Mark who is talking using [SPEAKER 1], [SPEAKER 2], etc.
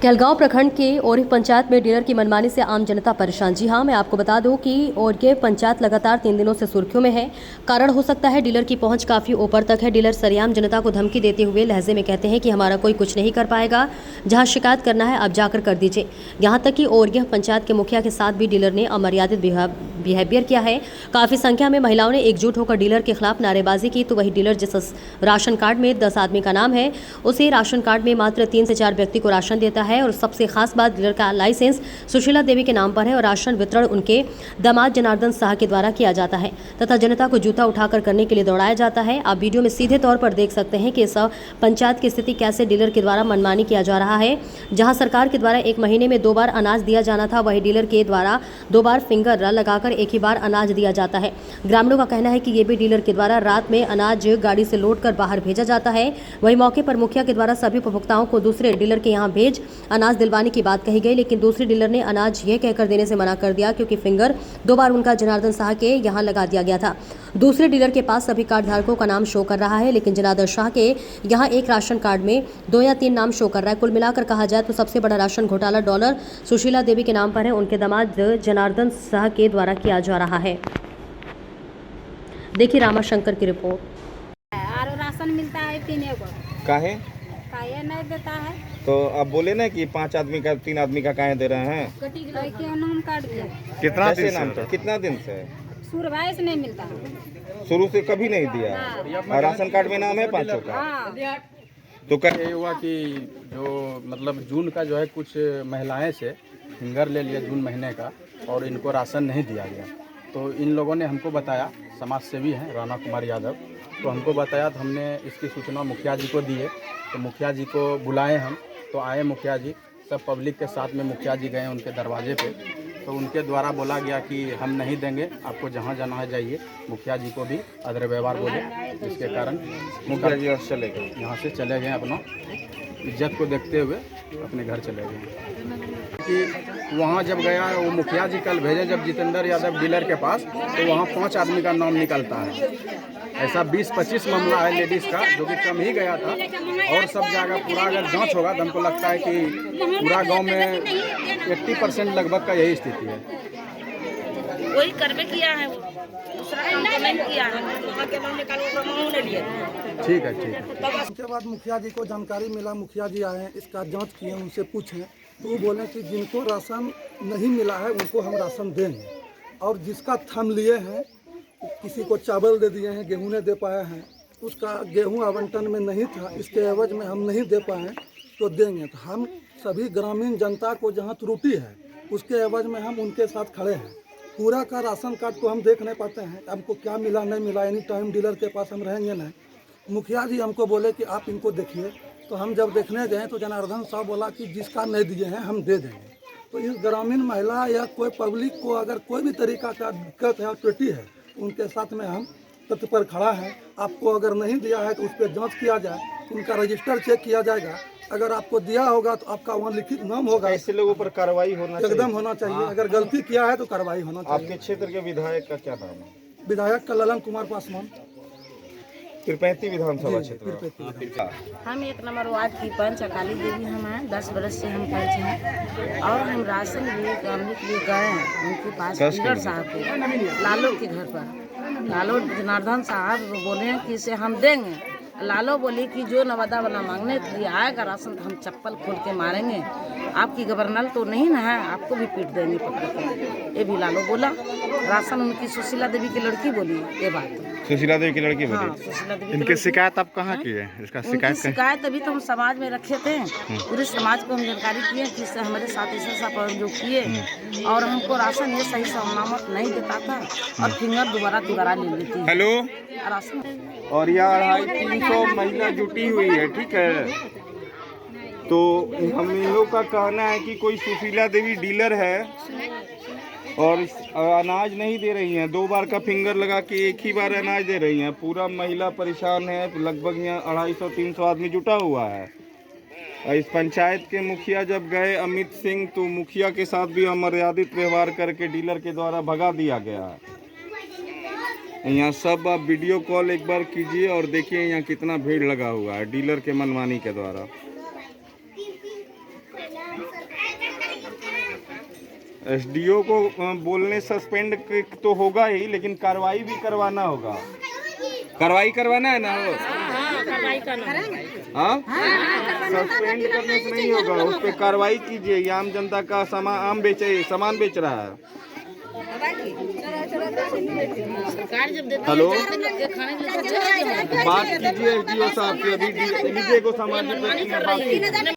[SPEAKER 1] कहलगांव प्रखंड के ओरगे पंचायत में डीलर की मनमानी से आम जनता परेशान। जी हां, मैं आपको बता दूं कि ओरगे पंचायत लगातार 3 दिनों से सुर्खियों में है। कारण हो सकता है डीलर की पहुंच काफी ऊपर तक है। डीलर सरेआम जनता को धमकी देते हुए लहजे में कहते हैं कि हमारा कोई कुछ नहीं कर पाएगा, जहां शिकायत करना है आप जाकर कर दीजिए। यहां तक कि ओरगे पंचायत के मुखिया के साथ भी डीलर ने अमर्यादित बिहेवियर किया है। काफी संख्या में महिलाओं ने एकजुट होकर डीलर के खिलाफ नारेबाजी की, तो वही डीलर जिस राशन कार्ड में 10 आदमी का नाम है, उसी राशन कार्ड में मात्र 3 से 4 व्यक्ति को राशन देता है। और सबसे खास बात, डीलर का लाइसेंस सुशीला देवी के नाम पर है और राशन वितरण उनके दामाद जनार्दन शाह के द्वारा किया जाता है तथा जनता को जूता उठाकर करने के लिए दौड़ाया जाता है। आप वीडियो में सीधे तौर पर देख सकते हैं कि इस पंचायत की स्थिति कैसे डीलर के द्वारा मनमानी किया जा रहा है। जहां सरकार के द्वारा 1 महीने में 2 बार अनाज दिया जाना था, वही डीलर के द्वारा 2 बार फिंगर लगाकर एक ही बार अनाज दिया जाता है। ग्रामीणों का कहना है कि ये भी डीलर के द्वारा रात में अनाज गाड़ी से लोड कर बाहर भेजा जाता है। वही मौके पर मुखिया के द्वारा सभी उपभोक्ताओं को दूसरे डीलर के यहां भेज अनाज दिलवाने की बात कही गई, लेकिन दूसरे डीलर ने अनाज यह कहकर देने से मना कर दिया क्योंकि फिंगर 2 बार उनका जनार्दन शाह के यहां लगा दिया गया था। दूसरे डीलर के पास सभी कार्ड धारकों का नाम शो कर रहा है, लेकिन जनार्दन शाह के यहां एक राशन कार्ड में 2 या 3 नाम शो कर रहा है। कुल मिलाकर कहा जाए तो सबसे बड़ा राशन घोटाला डॉलर सुशीला देवी के नाम पर है, उनके दामाद जनार्दन शाह के द्वारा किया जा रहा है। देखिए रामाशंकर की रिपोर्ट।
[SPEAKER 2] और राशन मिलता है पीने को,
[SPEAKER 3] काहे
[SPEAKER 2] नहीं देता है
[SPEAKER 3] तो अब बोले ना कि 5 आदमी का 3 आदमी का काहे दे रहे हैं।
[SPEAKER 2] क्यों नाम काट दिया?
[SPEAKER 3] कितना दिन नाम से? कितना दिन से?
[SPEAKER 2] सुरभाई से नहीं मिलता,
[SPEAKER 3] शुरू से कभी नहीं दिया है। और राशन कार्ड में नाम है 5 का।
[SPEAKER 2] हाँ।
[SPEAKER 3] तो
[SPEAKER 4] ये हुआ कि जो मतलब जून का जो है कुछ महिलाएं से फिंगर ले लिया जून महीने का और इनको राशन नहीं दिया गया। तो इन लोगों ने हमको बताया, समाज सेवी हैं राणा कुमार यादव, तो हमको बताया तो हमने इसकी सूचना मुखिया जी को दिए। तो मुखिया जी को बुलाए हम, तो आए मुखिया जी, सब पब्लिक के साथ में मुखिया जी गए उनके दरवाजे पे। तो उनके द्वारा बोला गया कि हम नहीं देंगे, आपको जहाँ जाना है जाइए। मुखिया जी को भी अदर व्यवहार बोले, जिसके कारण
[SPEAKER 3] मुखिया जी चले गए,
[SPEAKER 4] यहाँ से चले गए, अपना इज्जत को देखते हुए अपने घर चले गए। कि वहाँ जब गया वो मुखिया जी कल भेजे जब जितेंद्र यादव डीलर के पास, तो वहाँ 5 आदमी का नाम निकलता है। ऐसा 20-25 मामला है लेडीज़ का जो कि कम ही गया था। और सब जगह पूरा अगर जांच होगा तो हमको लगता है कि पूरा गांव में 80% लगभग का यही स्थिति है।
[SPEAKER 5] वही कर्मे किया है, दूसरा काम तो नहीं किया है।
[SPEAKER 4] ठीक है, ठीक है।
[SPEAKER 6] उसके बाद मुखिया जी को जानकारी मिला, मुखिया जी आए, इसका जांच किए, उनसे पूछें तो वो बोले कि जिनको राशन नहीं मिला है उनको हम राशन देंगे, और जिसका थम लिए हैं, किसी को चावल दे दिए हैं, गेहूँ नहीं दे पाए हैं, उसका गेहूँ आवंटन में नहीं था, इसके एवज में हम नहीं दे पाए तो देंगे। तो हम सभी ग्रामीण जनता को जहाँ त्रुटि है उसके एवज में हम उनके साथ खड़े हैं। पूरा का राशन कार्ड को हम देख नहीं पाते हैं, हमको क्या मिला नहीं मिला, एनी टाइम डीलर के पास हम रहेंगे नहीं। मुखिया जी हमको बोले कि आप इनको देखिए, तो हम जब देखने गए तो जनार्दन साहब बोला कि जिसका नहीं दिए हैं हम दे देंगे। तो इस ग्रामीण महिला या कोई पब्लिक को अगर कोई भी तरीका का दिक्कत है और त्रुटि है, उनके साथ में हम तत्पर खड़ा है। आपको अगर नहीं दिया है तो उस पर जांच किया जाए, उनका रजिस्टर चेक किया जाएगा। अगर आपको दिया होगा तो आपका वहाँ लिखित नाम होगा।
[SPEAKER 3] ऐसे लोगों पर कार्रवाई होना चाहिए,
[SPEAKER 6] एकदम होना चाहिए। अगर गलती किया है तो कार्रवाई होना चाहिए।
[SPEAKER 3] आपके क्षेत्र के विधायक का क्या नाम है?
[SPEAKER 6] विधायक का ललन कुमार पासवान,
[SPEAKER 3] तिरपैती विधानसभा क्षेत्र।
[SPEAKER 5] हम 1 नंबर वार्ड की पंच अकाली देवी हम हैं, 10 बरस से हम पंच हैं। और हम राशन लिए करने के लिए गए हैं उनके पास, फिंगर साहब के लालो के घर पर। लालो जनार्दन साहब बोले हैं कि इसे हम देंगे। लालो बोली कि जो नवादा वाला मांगने के लिए आएगा राशन तो हम चप्पल खोल के मारेंगे, आपकी गवर्नर तो नहीं ना है, आपको भी पीट देंगे पकड़ के। ये भी लालो बोला। राशन उनकी सुशीला देवी की लड़की बोली ये बात।
[SPEAKER 3] सुशीला देवी की लड़की बोली।
[SPEAKER 5] हाँ, सुशीला देवी
[SPEAKER 4] इनकी शिकायत आप कहाँ की है? इसका
[SPEAKER 5] शिकायत अभी तो हम समाज में रखे थे, पूरे समाज को हम जानकारी किए कि इससे हमारे साथ ऐसा जो किए, और हमको राशन ये सही सलामत नहीं देता था और फिंगर दोबारा ले लेती है।
[SPEAKER 3] हेलो
[SPEAKER 5] राशन
[SPEAKER 3] और यह 250-300 महिला जुटी हुई है, ठीक है। तो हम इन लोग का कहना है कि कोई सुशीला देवी डीलर है और अनाज नहीं दे रही हैं, 2 बार का फिंगर लगा के एक ही बार अनाज दे रही हैं। पूरा महिला परेशान है, लगभग यहाँ 250-300 आदमी जुटा हुआ है। इस पंचायत के मुखिया जब गए अमित सिंह, तो मुखिया के साथ भी अमर्यादित व्यवहार करके डीलर के द्वारा भगा दिया गया है। यहाँ सब आप वीडियो कॉल एक बार कीजिए और देखिए यहाँ कितना भीड़ लगा हुआ है डीलर के मनमानी के द्वारा। एसडीओ को बोलने सस्पेंड तो होगा ही, लेकिन कार्रवाई भी करवाना होगा। कार्रवाई करवाना है ना? हाँ, सस्पेंड करने से नहीं होगा, उस पर कार्रवाई कीजिए। ये आम जनता का सामान बेच रहा है। हेलो, बात कीजिए एसडीओ साहब के, अभी डीजे को सामाजिक व्यक्ति में बात कीजिए।